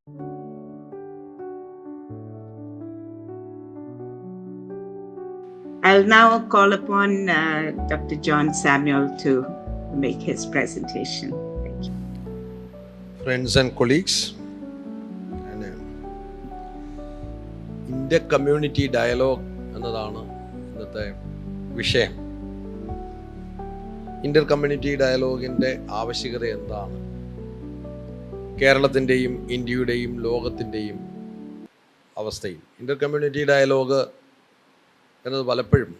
I'll now call upon Dr. John Samuel to make his presentation. Thank you. Friends and colleagues, inter community dialogue എന്നതാണ് ഇന്നത്തെ വിഷയം. Inter-community ഡയലോഗിൻ്റെ ആവശ്യകത എന്താണ്? കേരളത്തിൻ്റെയും ഇന്ത്യയുടെയും ലോകത്തിൻ്റെയും അവസ്ഥയിൽ ഇന്റർ-കമ്മ്യൂണിറ്റി ഡയലോഗ് എന്നത് പലപ്പോഴും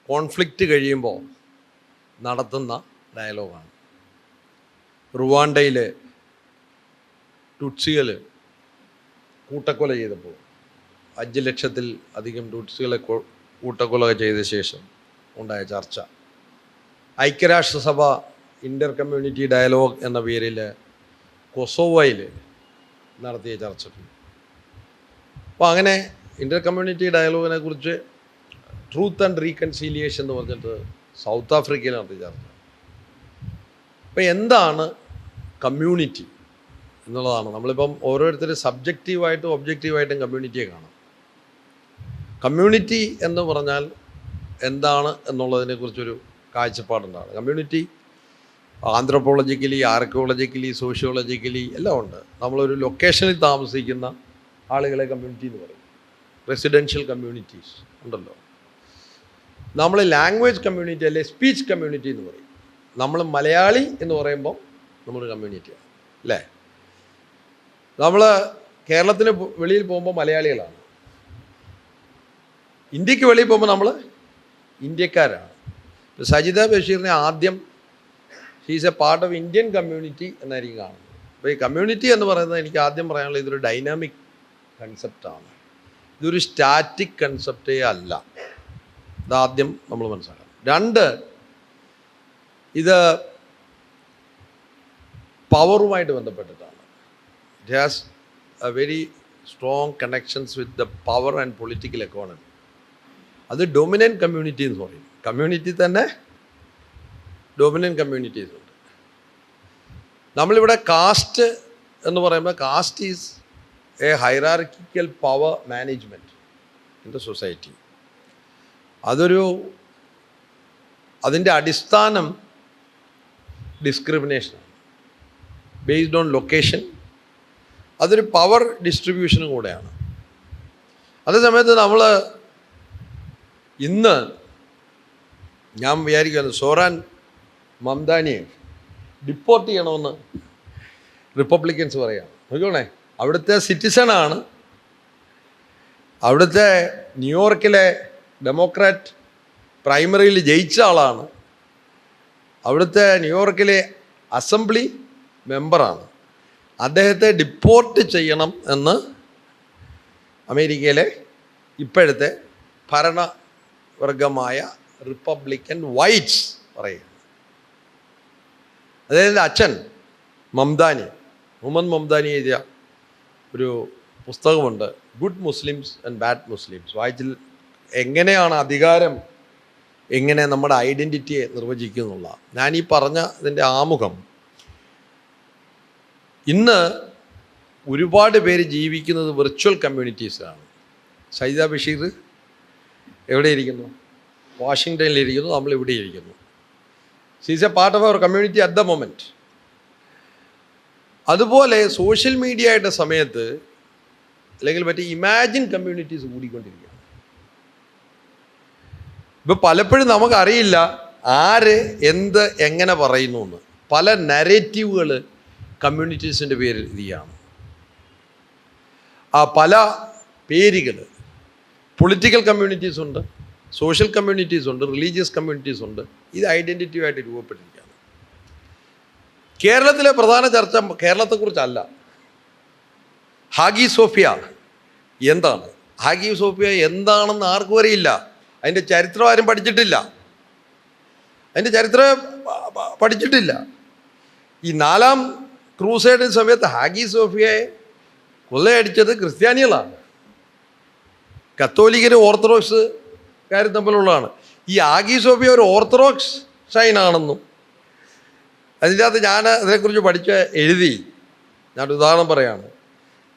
കോൺഫ്ലിക്റ്റ് കഴിയുമ്പോൾ നടത്തുന്ന ഡയലോഗാണ്. റുവാണ്ടയിൽ ടുട്സികൾ കൂട്ടക്കൊല ചെയ്തപ്പോൾ 5 ലക്ഷത്തിൽ അധികം ടുട്സികളെ കൂട്ടക്കൊല ചെയ്ത ശേഷം ഉണ്ടായ ചർച്ച, ഐക്യരാഷ്ട്രസഭ ഇന്റർ കമ്മ്യൂണിറ്റി ഡയലോഗ് എന്ന പേരിൽ കൊസോവോയിൽ നടത്തിയ ചർച്ചകൾ. അപ്പോൾ അങ്ങനെ ഇന്റർ കമ്മ്യൂണിറ്റി ഡയലോഗിനെ കുറിച്ച് ട്രൂത്ത് ആൻഡ് റീകൺസീലിയേഷൻ എന്ന് പറഞ്ഞിട്ട് സൗത്ത് ആഫ്രിക്കയിൽ നടത്തിയ ചർച്ച. അപ്പോൾ എന്താണ് കമ്മ്യൂണിറ്റി എന്നുള്ളതാണ്. നമ്മളിപ്പം ഓരോരുത്തർ സബ്ജക്റ്റീവായിട്ടും ഒബ്ജക്റ്റീവായിട്ടും കമ്മ്യൂണിറ്റിയെ കാണാം. കമ്മ്യൂണിറ്റി എന്ന് പറഞ്ഞാൽ എന്താണ് എന്നുള്ളതിനെക്കുറിച്ചൊരു കാഴ്ചപ്പാടുണ്ടാണ്. കമ്മ്യൂണിറ്റി ആന്ത്രോപോളജിക്കലി, ആർക്കിയോളജിക്കലി, സോഷ്യോളജിക്കലി എല്ലാം ഉണ്ട്. നമ്മളൊരു ലൊക്കേഷനിൽ താമസിക്കുന്ന ആളുകളെ കമ്മ്യൂണിറ്റി എന്ന് പറയും. റെസിഡൻഷ്യൽ കമ്മ്യൂണിറ്റീസ് ഉണ്ടല്ലോ. നമ്മൾ ലാംഗ്വേജ് കമ്മ്യൂണിറ്റി അല്ലെ സ്പീച്ച് കമ്മ്യൂണിറ്റി എന്ന് പറയും. നമ്മൾ മലയാളി എന്ന് പറയുമ്പോൾ നമ്മളൊരു കമ്മ്യൂണിറ്റിയാണ് അല്ലേ. നമ്മൾ കേരളത്തിന് വെളിയിൽ പോകുമ്പോൾ മലയാളികളാണ്, ഇന്ത്യക്ക് വെളിയിൽ പോകുമ്പോൾ നമ്മൾ ഇന്ത്യക്കാരാണ്. സജിത ബഷീറിനെ ആദ്യം she's a part of Indian community എന്നായിരിക്കും കാണുന്നത്. അപ്പോൾ ഈ കമ്മ്യൂണിറ്റി എന്ന് പറയുന്നത് എനിക്ക് ആദ്യം പറയാനുള്ളത് ഇതൊരു ഡൈനാമിക് കൺസെപ്റ്റാണ്. ഇതൊരു സ്റ്റാറ്റിക് കൺസെപ്റ്റേ അല്ല. ഇതാദ്യം നമ്മൾ മനസ്സിലാക്കണം. 2, ഇത് പവറുമായിട്ട് ബന്ധപ്പെട്ടിട്ടാണ്. It has a very strong connections with the power and political economy. അത് ഡൊമിനൻ്റ് കമ്മ്യൂണിറ്റി എന്ന് പറയും. കമ്മ്യൂണിറ്റി തന്നെ ഡൊമിനൻ്റ് കമ്മ്യൂണിറ്റീസ് ഉണ്ട്. നമ്മളിവിടെ കാസ്റ്റ് എന്ന് പറയുമ്പോൾ caste is a hierarchical power management in the society. അതിൻ്റെ അടിസ്ഥാനം ഡിസ്ക്രിമിനേഷനാണ്, ബേസ്ഡ് ഓൺ ലൊക്കേഷൻ. അതൊരു പവർ ഡിസ്ട്രിബ്യൂഷനും കൂടെയാണ്. അതേസമയത്ത് നമ്മൾ ഇന്ന് ഞാൻ വിചാരിക്കുന്നു സോറാൻ മംദാനിയെ ഡിപ്പോർട്ട് ചെയ്യണമെന്ന് റിപ്പബ്ലിക്കൻസ് പറയുകയാണ്. നോക്കണേ, അവിടുത്തെ സിറ്റിസണാണ്, അവിടുത്തെ ന്യൂയോർക്കിലെ ഡെമോക്രാറ്റ് പ്രൈമറിയിൽ ജയിച്ച ആളാണ്, അവിടുത്തെ ന്യൂയോർക്കിലെ അസംബ്ലി മെമ്പറാണ്. അദ്ദേഹത്തെ ഡിപ്പോർട്ട് ചെയ്യണം എന്ന് അമേരിക്കയിലെ ഇപ്പോഴത്തെ ഭരണവർഗമായ റിപ്പബ്ലിക്കൻ വൈറ്റ്സ് പറയുകയാണ്. അദ്ദേഹത്തിൻ്റെ അച്ഛൻ മംദാനി, മുഹമ്മദ് മംദാനി എഴുതിയ ഒരു പുസ്തകമുണ്ട്, good Muslims and bad Muslims. വായിച്ചിൽ എങ്ങനെയാണ് അധികാരം, എങ്ങനെ നമ്മുടെ ഐഡൻറ്റിറ്റിയെ നിർവചിക്കുന്നുള്ള. ഞാനീ പറഞ്ഞ ഇതിൻ്റെ ആമുഖം, ഇന്ന് ഒരുപാട് പേര് ജീവിക്കുന്നത് വിർച്വൽ കമ്മ്യൂണിറ്റീസിലാണ്. സജിത ബഷീർ എവിടെ ഇരിക്കുന്നു? വാഷിങ്ടണിലിരിക്കുന്നു, നമ്മളിവിടെ ഇരിക്കുന്നു. She's a part of our community at the moment. അതുപോലെ സോഷ്യൽ മീഡിയയുടെ സമയത്ത് അല്ലെങ്കിൽ മറ്റേ ഇമാജിൻ കമ്മ്യൂണിറ്റീസ് കൂടിക്കൊണ്ടിരിക്കുകയാണ്. ഇപ്പോൾ പലപ്പോഴും നമുക്കറിയില്ല ആര് എന്ത് എങ്ങനെ പറയുന്നു എന്ന്. പല നരേറ്റീവുകൾ കമ്മ്യൂണിറ്റീസിൻ്റെ പേരിൽ ഇതാണ്. ആ പല പേരുകൾ, പൊളിറ്റിക്കൽ കമ്മ്യൂണിറ്റീസ് ഉണ്ട്, സോഷ്യൽ കമ്മ്യൂണിറ്റീസ് ഉണ്ട്, റിലീജിയസ് കമ്മ്യൂണിറ്റീസ് ഉണ്ട്. ഇത് ഐഡൻറ്റിറ്റിയുമായിട്ട് രൂപപ്പെട്ടിരിക്കുകയാണ്. കേരളത്തിലെ പ്രധാന ചർച്ച കേരളത്തെക്കുറിച്ചല്ല. ഹാഗി സോഫിയ എന്താണ്? ഹാഗി സോഫിയ എന്താണെന്ന് ആർക്കും അറിയില്ല. അതിൻ്റെ ചരിത്രം ആരും പഠിച്ചിട്ടില്ല. ഈ 4ാം ക്രൂസൈഡിന് സമയത്ത് ഹാഗി സോഫിയയെ കൊള്ളയടിച്ചത് ക്രിസ്ത്യാനികളാണ്. കത്തോലിക്കരും ഓർത്തഡോക്സുകാരും തമ്മിലുള്ളതാണ്. ഈ ഹാഗി സോഫിയ ഒരു ഓർത്തഡോക്സ് ഷൈനാണെന്നും അതിൻ്റെ അകത്ത് ഞാൻ അതിനെക്കുറിച്ച് എഴുതി. ഞാനൊരു ഉദാഹരണം പറയാണ്.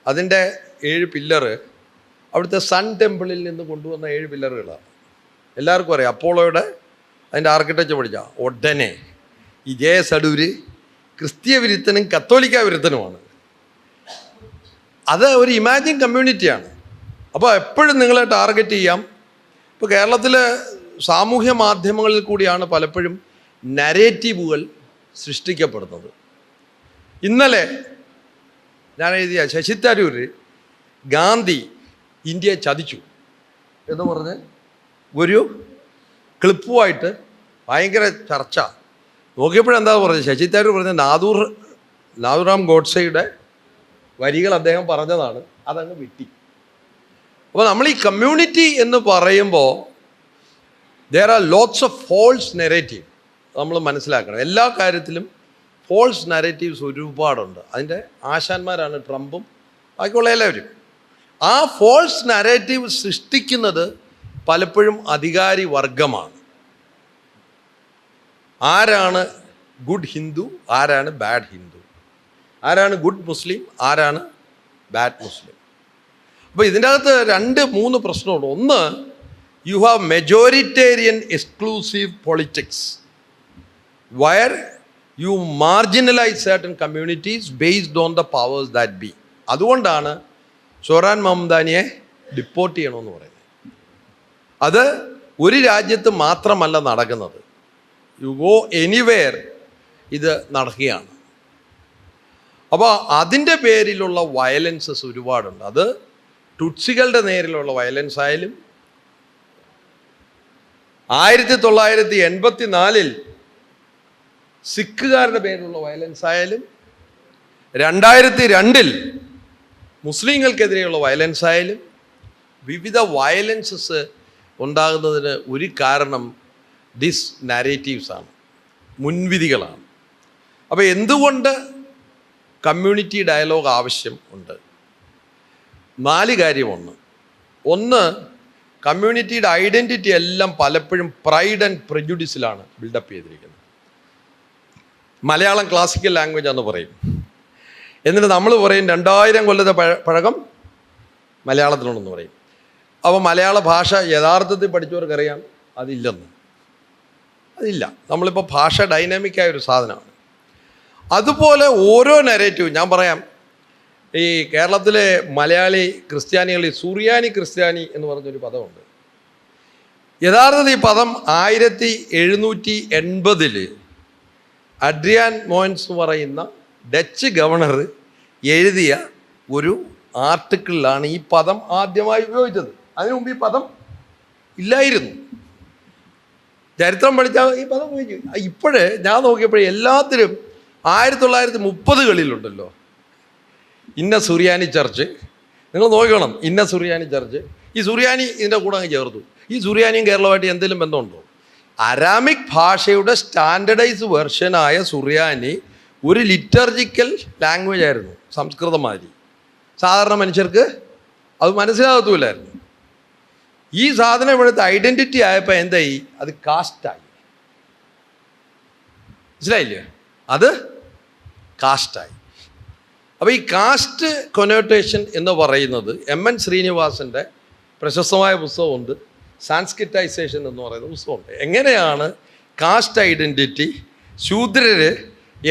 അതിൻ്റെ 7 പില്ലറ് അവിടുത്തെ സൺ ടെമ്പിളിൽ നിന്ന് കൊണ്ടുവന്ന 7 പില്ലറുകളാണ്. എല്ലാവർക്കും അറിയാം. അപ്പോളോയുടെ അതിൻ്റെ ആർക്കിടെക്ചർ പഠിച്ച ഉടനെ ഈ JS അടൂര് ക്രിസ്തീയ വിരുദ്ധനും കത്തോലിക്ക വിരുദ്ധനുമാണ്. അത് ഒരു ഇമാജിൻ കമ്മ്യൂണിറ്റിയാണ്. അപ്പോൾ എപ്പോഴും നിങ്ങളെ ടാർഗറ്റ് ചെയ്യാം. ഇപ്പോൾ കേരളത്തിലെ സാമൂഹ്യ മാധ്യമങ്ങളിൽ കൂടിയാണ് പലപ്പോഴും നരേറ്റീവുകൾ സൃഷ്ടിക്കപ്പെടുന്നത്. ഇന്നലെ ഞാൻ എഴുതിയ ശശി തരൂർ ഗാന്ധി ഇന്ത്യയെ ചതിച്ചു എന്ന് പറഞ്ഞ് ഒരു ക്ലിപ്പുമായിട്ട് ഭയങ്കര ചർച്ച. നോക്കിയപ്പോഴെന്താ പറഞ്ഞത്? ശശി തരൂർ പറഞ്ഞ നാഥുറാം ഗോഡ്സെയുടെ വരികൾ അദ്ദേഹം പറഞ്ഞതാണ്. അതങ്ങ് വിട്ടി. അപ്പോൾ നമ്മൾ ഈ കമ്മ്യൂണിറ്റി എന്ന് പറയുമ്പോൾ there are lots of false narrative. നമ്മൾ മനസ്സിലാക്കണം. എല്ലാ കാര്യത്തിലും ഫോൾസ് നാരേറ്റീവ്സ് ഒരുപാടുണ്ട്. അതിൻ്റെ ആശാന്മാരാണ് ട്രംപും ബാക്കിയുള്ള എല്ലാവരും. ആ ഫോൾസ് നാരേറ്റീവ് സൃഷ്ടിക്കുന്നത് പലപ്പോഴും അധികാരി വർഗമാണ്. ആരാണ് ഗുഡ് ഹിന്ദു, ആരാണ് ബാഡ് ഹിന്ദു, ആരാണ് ഗുഡ് മുസ്ലിം, ആരാണ് ബാഡ് മുസ്ലിം. അപ്പോൾ ഇതിൻ്റെ അകത്ത് 2-3 പ്രശ്നമുണ്ട്. ഒന്ന്, you have majoritarian exclusive politics where you marginalize certain communities based on the powers that be. അതുകൊണ്ടാണ് സോറാൻ മംദാനിയെ ഡിപ്പോർട്ട് ചെയ്യണമെന്ന് പറയുന്നത്. അത് ഒരു രാജ്യത്ത് മാത്രമല്ല നടക്കുന്നത്. യു ഗോ എനിവെയർ ഇത് നടക്കുകയാണ്. അപ്പോൾ അതിൻ്റെ പേരിലുള്ള വയലൻസസ് ഒരുപാടുണ്ട്. അത് ടുട്സികളുടെ നേരിലുള്ള വയലൻസ് ആയാലും 1984 സിഖുകാരുടെ പേരിലുള്ള വയലൻസ് ആയാലും 2002 മുസ്ലിങ്ങൾക്കെതിരെയുള്ള വയലൻസ് ആയാലും വിവിധ വയലൻസസ് ഉണ്ടാകുന്നതിന് ഒരു കാരണം ഡിസ് നാരേറ്റീവ്സാണ്, മുൻവിധികളാണ്. അപ്പോൾ എന്തുകൊണ്ട് കമ്മ്യൂണിറ്റി ഡയലോഗ് ആവശ്യം ഉണ്ട്? 4 കാര്യമുണ്ട്. ഒന്ന്, കമ്മ്യൂണിറ്റിയുടെ ഐഡൻറ്റിറ്റി എല്ലാം പലപ്പോഴും പ്രൈഡ് ആൻഡ് പ്രെജുഡിസിലാണ് ബിൽഡപ്പ് ചെയ്തിരിക്കുന്നത്. മലയാളം ക്ലാസിക്കൽ ലാംഗ്വേജ് എന്ന് പറയും. എന്നിട്ട് നമ്മൾ പറയും 2000 കൊല്ലത്തെ പഴക്കം മലയാളത്തിനുണ്ടെന്ന് പറയും. അപ്പോൾ മലയാള ഭാഷ യഥാർത്ഥത്തിൽ പഠിച്ചവർക്കറിയാം അതില്ലെന്ന്. അതില്ല. നമ്മളിപ്പോൾ ഭാഷ ഡൈനാമിക്കായ ഒരു സാധനമാണ്. അതുപോലെ ഓരോ നരേറ്റീവും ഞാൻ പറയാം. ഈ കേരളത്തിലെ മലയാളി ക്രിസ്ത്യാനികളിൽ സുറിയാനി ക്രിസ്ത്യാനി എന്ന് പറഞ്ഞൊരു പദമുണ്ട്. യഥാർത്ഥത്തിൽ ഈ പദം 1780 അഡ്രിയാൻ മോൻസ് എന്ന് പറയുന്ന ഡച്ച് ഗവർണർ എഴുതിയ ഒരു ആർട്ടിക്കിളിലാണ് ഈ പദം ആദ്യമായി ഉപയോഗിച്ചത്. അതിനു മുമ്പ് ഈ പദം ഇല്ലായിരുന്നു. ചരിത്രം പഠിച്ചാൽ ഈ പദം ഉപയോഗിച്ചു. ഇപ്പോഴേ ഞാൻ നോക്കിയപ്പോഴേ എല്ലാത്തിലും 1930കളിലുണ്ടല്ലോ ഇന്ന സുറിയാനി ചർച്ച്. നിങ്ങൾ നോക്കണം, ഇന്ന സുറിയാനി ചർച്ച്. ഈ സുറിയാനി ഇതിൻ്റെ കൂടെ അങ്ങ് ചേർത്തു. ഈ സുറിയാനിയും കേരളമായിട്ട് എന്തെങ്കിലും ബന്ധമുണ്ടോ? അരാമിക് ഭാഷയുടെ സ്റ്റാൻഡർഡൈസ് വെർഷനായ സുറിയാനി ഒരു ലിറ്റർജിക്കൽ ലാംഗ്വേജ് ആയിരുന്നു, സംസ്കൃതം മാതിരി. സാധാരണ മനുഷ്യർക്ക് അത് മനസ്സിലാകത്തുമില്ലായിരുന്നു. ഈ സാധനം ഇവിടുത്തെ ഐഡൻറ്റിറ്റി ആയപ്പോൾ എന്തായി? അത് കാസ്റ്റായി. മനസ്സിലായില്ലേ? അത് കാസ്റ്റായി. അപ്പോൾ ഈ കാസ്റ്റ് കൊനോട്ടേഷൻ എന്ന് പറയുന്നത് MN ശ്രീനിവാസൻ്റെ പ്രശസ്തമായ പുസ്തകമുണ്ട്, സാൻസ്ക്രിറ്റൈസേഷൻ എന്ന് പറയുന്ന പുസ്തകമുണ്ട്. എങ്ങനെയാണ് കാസ്റ്റ് ഐഡൻറ്റിറ്റി, ശൂദ്രർ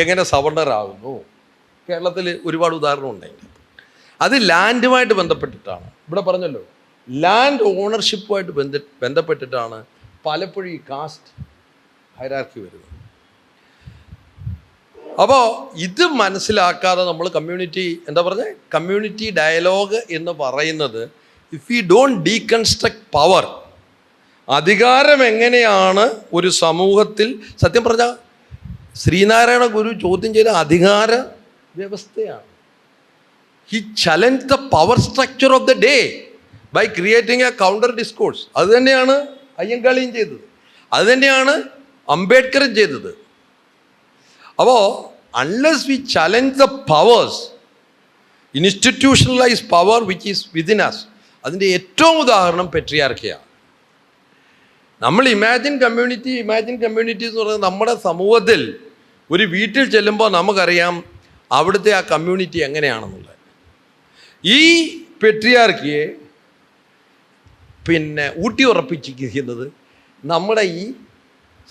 എങ്ങനെ സവർണരാകുന്നു. കേരളത്തിൽ ഒരുപാട് ഉദാഹരണം ഉണ്ടായിട്ടുണ്ട്. അത് ലാൻഡുമായിട്ട് ബന്ധപ്പെട്ടിട്ടാണ്. ഇവിടെ പറഞ്ഞല്ലോ, ലാൻഡ് ഓണർഷിപ്പുമായിട്ട് ബന്ധപ്പെട്ടിട്ടാണ് പലപ്പോഴും ഈ കാസ്റ്റ് ഹൈറാർക്കി വരുന്നത്. അപ്പോൾ ഇത് മനസ്സിലാക്കാതെ നമ്മൾ കമ്മ്യൂണിറ്റി എന്താ പറഞ്ഞത്, കമ്മ്യൂണിറ്റി ഡയലോഗ് എന്ന് പറയുന്നത് if you don't deconstruct power, അധികാരം എങ്ങനെയാണ് ഒരു സമൂഹത്തിൽ, സത്യം പറഞ്ഞാൽ ശ്രീനാരായണ ഗുരു ചോദ്യം ചെയ്ത അധികാര വ്യവസ്ഥയാണ്. He challenge the power structure of the day by creating a counter discourse. അത് തന്നെയാണ് അയ്യങ്കാളിയും ചെയ്തത്, അത് തന്നെയാണ് അംബേദ്കറും ചെയ്തത്. അപ്പോൾ unless we challenge the powers, institutionalise power which is within us, അതിൻ്റെ ഏറ്റവും ഉദാഹരണം പെട്രിയാർക്കിയാണ്. നമ്മൾ ഇമാജിൻ കമ്മ്യൂണിറ്റീസ് എന്ന് പറയുന്നത് നമ്മുടെ സമൂഹത്തിൽ ഒരു വീട്ടിൽ ചെല്ലുമ്പോൾ നമുക്കറിയാം അവിടുത്തെ ആ കമ്മ്യൂണിറ്റി എങ്ങനെയാണെന്നുള്ളത്. ഈ പെട്രിയാർക്കിയെ പിന്നെ ഊട്ടി ഉറപ്പിച്ചിരിക്കുന്നത് നമ്മുടെ ഈ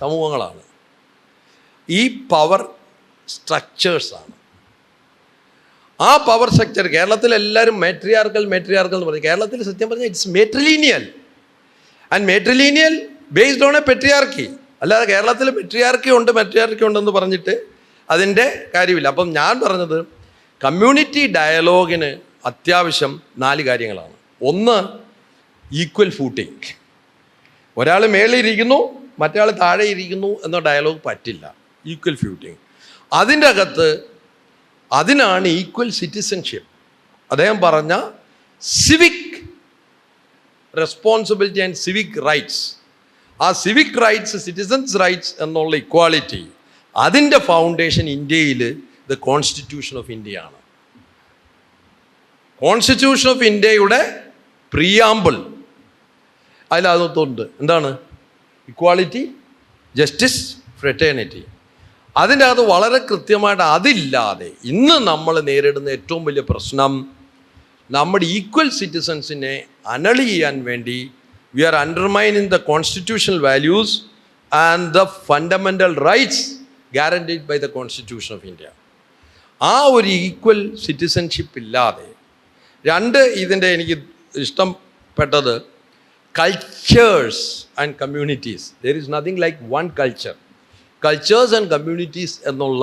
സമൂഹങ്ങളാണ്, ഈ പവർ സ്ട്രക്ചേഴ്സാണ്. ആ പവർ സ്ട്രക്ചർ കേരളത്തിൽ എല്ലാവരും മെട്രിയാർക്കൽ എന്ന് പറയും. കേരളത്തിൽ സത്യം പറഞ്ഞാൽ it's matrilineal and matrilineal based on a patriarchy. അല്ലാതെ കേരളത്തിൽ മെട്രിയാർക്കി ഉണ്ടെന്ന് പറഞ്ഞിട്ട് അതിൻ്റെ കാര്യമില്ല. അപ്പം ഞാൻ പറഞ്ഞത് കമ്മ്യൂണിറ്റി ഡയലോഗിന് അത്യാവശ്യം 4 കാര്യങ്ങളാണ്. ഒന്ന്, ഈക്വൽ ഫൂട്ടിങ്. ഒരാൾ മേളിൽ ഇരിക്കുന്നു, മറ്റേ താഴെ ഇരിക്കുന്നു എന്ന ഡയലോഗ് പറ്റില്ല. Equal footing. അതിൻ്റെ അകത്ത് അതിനാണ് ഈക്വൽ സിറ്റിസൺഷിപ്പ്. അദ്ദേഹം പറഞ്ഞ civic responsibility and civic rights. ആ സിവിക് റൈറ്റ്സ്, സിറ്റിസൺസ് റൈറ്റ്സ് എന്നുള്ള ഇക്വാളിറ്റി, അതിൻ്റെ ഫൗണ്ടേഷൻ ഇന്ത്യയിൽ ദ കോൺസ്റ്റിറ്റ്യൂഷൻ ഓഫ് ഇന്ത്യ ആണ്. കോൺസ്റ്റിറ്റ്യൂഷൻ ഓഫ് ഇന്ത്യയുടെ പ്രിയാമ്പിൾ അതിലകത്തുണ്ട്. എന്താണ്? Equality, justice, fraternity. അതിൻ്റെ അകത്ത് വളരെ കൃത്യമായിട്ട് അതില്ലാതെ ഇന്ന് നമ്മൾ നേരിടുന്ന ഏറ്റവും വലിയ പ്രശ്നം, നമ്മുടെ ഈക്വൽ സിറ്റിസൺസിനെ അനളി ചെയ്യാൻ വേണ്ടി we are undermining the constitutional values and the fundamental rights guaranteed by the constitution of India. ആ ഒരു ഈക്വൽ സിറ്റിസൺഷിപ്പ് ഇല്ലാതെ, 2 ഇതിൻ്റെ എനിക്ക് ഇഷ്ടപ്പെട്ടത് cultures and communities. There is nothing like one culture. Cultures and communities എന്നുള്ള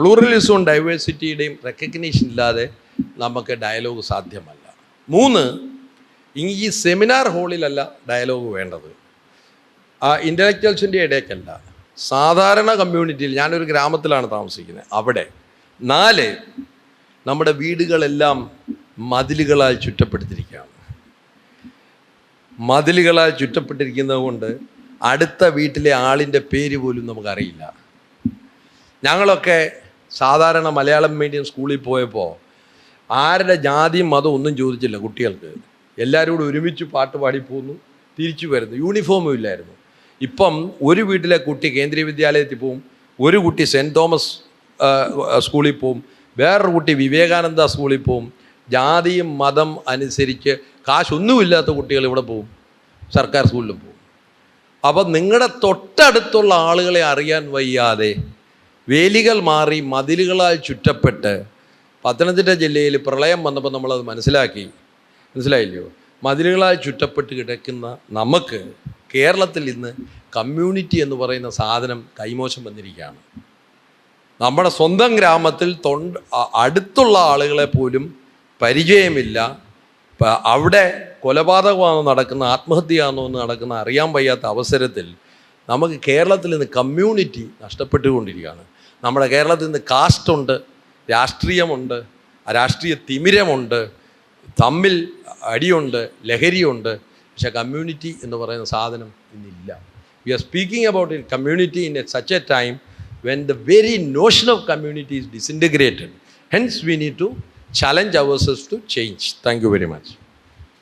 പ്ലൂറലിസവും ഡൈവേഴ്സിറ്റിയുടെയും റെക്കഗ്നീഷൻ ഇല്ലാതെ നമുക്ക് ഡയലോഗ് സാധ്യമല്ല. 3, ഈ സെമിനാർ ഹാളിലല്ല ഡയലോഗ് വേണ്ടത്, ഇൻ്റലക്ച്വൽസിൻ്റെ ഇടയ്ക്കല്ല, സാധാരണ കമ്മ്യൂണിറ്റിയിൽ. ഞാനൊരു ഗ്രാമത്തിലാണ് താമസിക്കുന്നത്, അവിടെ. 4, നമ്മുടെ വീടുകളെല്ലാം മതിലുകളാൽ ചുറ്റപ്പെട്ടിരിക്കുകയാണ്. മതിലുകളാൽ ചുറ്റപ്പെട്ടിരിക്കുന്നത് കൊണ്ട് അടുത്ത വീട്ടിലെ ആളിൻ്റെ പേര് പോലും നമുക്കറിയില്ല. ഞങ്ങളൊക്കെ സാധാരണ മലയാളം മീഡിയം സ്കൂളിൽ പോയപ്പോൾ ആരുടെ ജാതിയും മതം ഒന്നും ചോദിച്ചില്ല കുട്ടികൾക്ക്. എല്ലാവരും കൂടി ഒരുമിച്ച് പാട്ട് പാടിപ്പോന്നു, തിരിച്ചു വരുന്നു. യൂണിഫോമും ഇല്ലായിരുന്നു. ഇപ്പം ഒരു വീട്ടിലെ കുട്ടി കേന്ദ്രീയ വിദ്യാലയത്തിൽ പോവും, ഒരു കുട്ടി സെൻറ്റ് തോമസ് സ്കൂളിൽ പോവും, വേറൊരു കുട്ടി വിവേകാനന്ദ സ്കൂളിൽ പോവും. ജാതിയും മതം അനുസരിച്ച് കാശൊന്നുമില്ലാത്ത കുട്ടികൾ ഇവിടെ പോവും, സർക്കാർ സ്കൂളിലും പോവും. അപ്പം നിങ്ങളുടെ തൊട്ടടുത്തുള്ള ആളുകളെ അറിയാൻ വയ്യാതെ വേലികൾ മാറി മതിലുകളാൽ ചുറ്റപ്പെട്ട്, പത്തനംതിട്ട ജില്ലയിൽ പ്രളയം വന്നപ്പോൾ നമ്മളത് മനസ്സിലായില്ലയോ? മതിലുകളാൽ ചുറ്റപ്പെട്ട് കിടക്കുന്ന നമുക്ക് കേരളത്തിൽ ഇന്ന് കമ്മ്യൂണിറ്റി എന്ന് പറയുന്ന സാധനം കൈമോശം വന്നിരിക്കുകയാണ്. നമ്മുടെ സ്വന്തം ഗ്രാമത്തിൽ അടുത്തുള്ള ആളുകളെ പോലും പരിചയമില്ല. അവിടെ കൊലപാതകമാണോ നടക്കുന്ന, ആത്മഹത്യയാണോ എന്ന് നടക്കുന്ന അറിയാൻ വയ്യാത്ത അവസരത്തിൽ നമുക്ക് കേരളത്തിൽ നിന്ന് കമ്മ്യൂണിറ്റി നഷ്ടപ്പെട്ടുകൊണ്ടിരിക്കുകയാണ്. നമ്മുടെ കേരളത്തിൽ നിന്ന് കാസ്റ്റുണ്ട്, രാഷ്ട്രീയമുണ്ട്, രാഷ്ട്രീയ തിമിരമുണ്ട്, തമ്മിൽ അടിയുണ്ട്, ലഹരിയുണ്ട്. പക്ഷെ കമ്മ്യൂണിറ്റി എന്ന് പറയുന്ന സാധനം ഇന്നില്ല. We are speaking about it community in such a time when the very notion of community is disintegrated. Hence we need to challenge ourselves to change. Thank you very much.